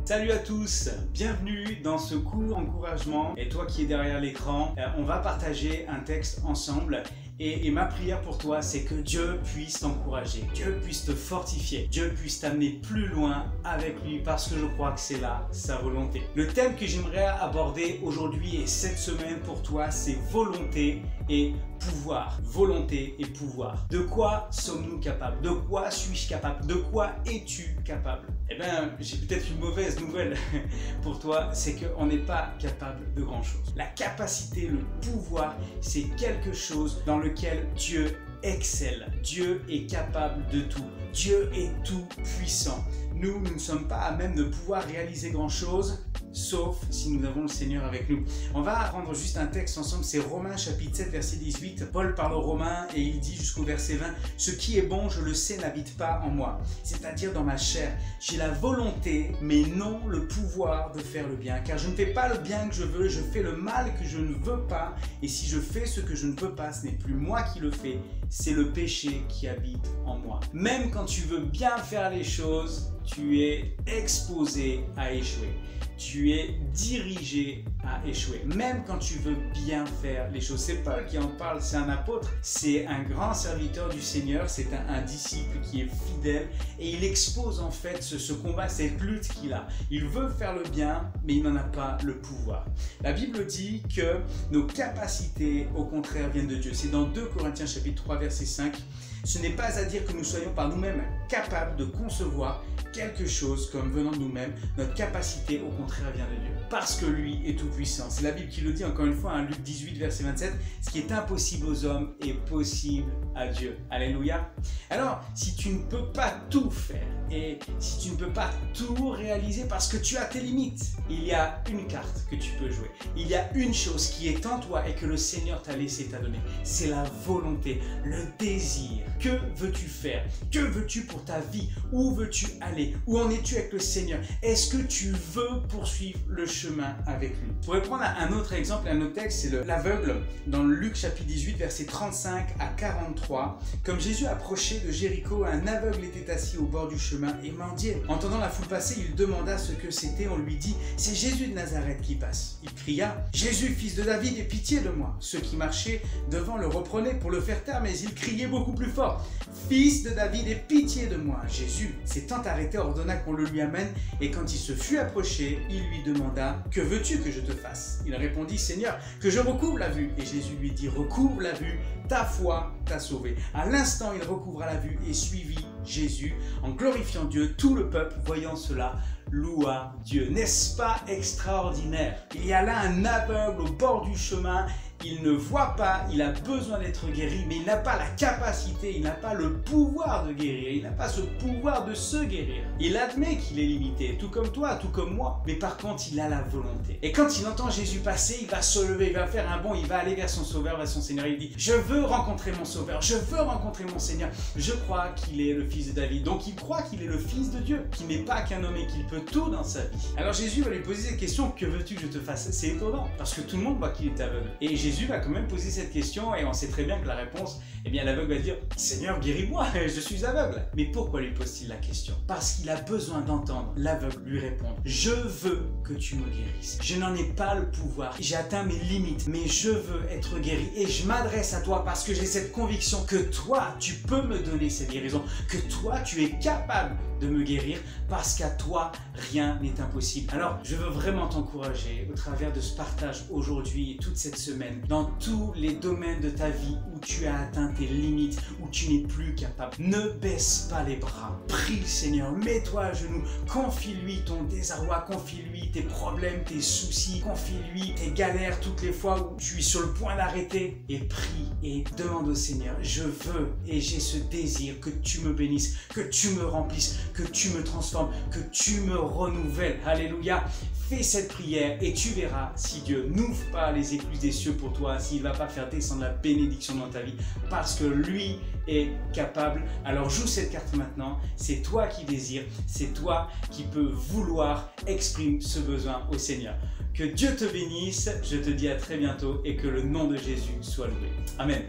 Salut à tous, bienvenue dans ce court encouragement. Et toi qui es derrière l'écran, on va partager un texte ensemble. Et ma prière pour toi, c'est que Dieu puisse t'encourager, Dieu puisse te fortifier, Dieu puisse t'amener plus loin avec lui parce que je crois que c'est là sa volonté. Le thème que j'aimerais aborder aujourd'hui et cette semaine pour toi, c'est volonté et pouvoir. Volonté et pouvoir. De quoi sommes-nous capables? De quoi suis-je capable? De quoi es-tu capable? Eh bien, j'ai peut-être une mauvaise nouvelle pour toi, c'est qu'on n'est pas capable de grand-chose. La capacité, le pouvoir, c'est quelque chose dans lequel Dieu excelle. Dieu est capable de tout. Dieu est tout puissant. Nous ne sommes pas à même de pouvoir réaliser grand-chose, sauf si nous avons le Seigneur avec nous. On va prendre juste un texte ensemble, c'est Romains chapitre 7 verset 18. Paul parle aux Romains et il dit jusqu'au verset 20 « Ce qui est bon, je le sais, n'habite pas en moi, c'est-à-dire dans ma chair. J'ai la volonté, mais non le pouvoir de faire le bien. Car je ne fais pas le bien que je veux, je fais le mal que je ne veux pas. Et si je fais ce que je ne veux pas, ce n'est plus moi qui le fais, c'est le péché qui habite en moi. » Même quand tu veux bien faire les choses, tu es exposé à échouer. Tu es dirigé à échouer, même quand tu veux bien faire les choses. C'est Paul qui en parle, c'est un apôtre, c'est un grand serviteur du Seigneur, c'est un disciple qui est fidèle et il expose en fait ce combat, cette lutte qu'il a. Il veut faire le bien, mais il n'en a pas le pouvoir. La Bible dit que nos capacités, au contraire, viennent de Dieu. C'est dans 2 Corinthiens chapitre 3 verset 5. Ce n'est pas à dire que nous soyons par nous-mêmes capables de concevoir quelque chose comme venant de nous-mêmes. Notre capacité, au contraire, vient de Dieu. Parce que lui est tout-puissant. C'est la Bible qui le dit, encore une fois, Luc 18, verset 27. Ce qui est impossible aux hommes est possible à Dieu. Alléluia. Alors, si tu ne peux pas tout faire et si tu ne peux pas tout réaliser parce que tu as tes limites, il y a une carte que tu peux jouer. Il y a une chose qui est en toi et que le Seigneur t'a laissé t'adonner. C'est la volonté, le désir. Que veux-tu faire? Que veux-tu pour ta vie? Où veux-tu aller? Où en es-tu avec le Seigneur? Est-ce que tu veux poursuivre le chemin avec lui? Je pourrais prendre un autre exemple, un autre texte, c'est l'aveugle dans Luc chapitre 18, versets 35 à 43. Comme Jésus approchait de Jéricho, un aveugle était assis au bord du chemin et mendiait. Entendant la foule passer, il demanda ce que c'était. On lui dit, c'est Jésus de Nazareth qui passe. Il cria, Jésus, fils de David, aie pitié de moi. Ceux qui marchaient devant le reprenaient pour le faire taire, mais il criait beaucoup plus fort, fils de David, aie pitié de moi. Jésus, s'étant arrêté, ordonna qu'on le lui amène, et quand il se fut approché, il lui demanda, que veux-tu que je te fasse? Il répondit, Seigneur, que je recouvre la vue. Et Jésus lui dit, recouvre la vue, ta foi t'a sauvé. À l'instant, il recouvra la vue et suivit Jésus en glorifiant Dieu. Tout le peuple, voyant cela, loua Dieu. N'est-ce pas extraordinaire? Il y a là un aveugle au bord du chemin. Il ne voit pas, il a besoin d'être guéri, mais il n'a pas la capacité, il n'a pas le pouvoir de guérir, il n'a pas ce pouvoir de se guérir. Il admet qu'il est limité, tout comme toi, tout comme moi, mais par contre, il a la volonté. Et quand il entend Jésus passer, il va se lever, il va faire un bond, il va aller vers son Sauveur, vers son Seigneur. Il dit, je veux rencontrer mon Sauveur, je veux rencontrer mon Seigneur. Je crois qu'il est le fils de David, donc il croit qu'il est le fils de Dieu, qu'il n'est pas qu'un homme et qu'il peut tout dans sa vie. Alors Jésus va lui poser cette question, que veux-tu que je te fasse? C'est étonnant, parce que tout le monde voit qu'il est aveugle. Et Jésus va quand même poser cette question et on sait très bien que la réponse, eh bien l'aveugle va dire, Seigneur, guéris-moi, je suis aveugle. Mais pourquoi lui pose-t-il la question? Parce qu'il a besoin d'entendre l'aveugle lui répondre, je veux que tu me guérisses. Je n'en ai pas le pouvoir, j'ai atteint mes limites, mais je veux être guéri et je m'adresse à toi parce que j'ai cette conviction que toi, tu peux me donner cette guérison, que toi, tu es capable de me guérir parce qu'à toi, rien n'est impossible. Alors, je veux vraiment t'encourager au travers de ce partage aujourd'hui et toute cette semaine, dans tous les domaines de ta vie où tu as atteint tes limites, où tu n'es plus capable. Ne baisse pas les bras. Prie le Seigneur, mets-toi à genoux, confie-lui ton désarroi, confie-lui tes problèmes, tes soucis, confie-lui tes galères toutes les fois où tu es sur le point d'arrêter et prie et demande au Seigneur, je veux et j'ai ce désir que tu me bénisses, que tu me remplisses, que tu me transformes, que tu me renouvelles. Alléluia. Fais cette prière et tu verras si Dieu n'ouvre pas les écluses des cieux pour toi, s'il ne va pas faire descendre la bénédiction dans ta vie, parce que lui est capable. Alors joue cette carte maintenant, c'est toi qui désires, c'est toi qui peux vouloir exprimer ce besoin au Seigneur. Que Dieu te bénisse, je te dis à très bientôt et que le nom de Jésus soit loué. Amen.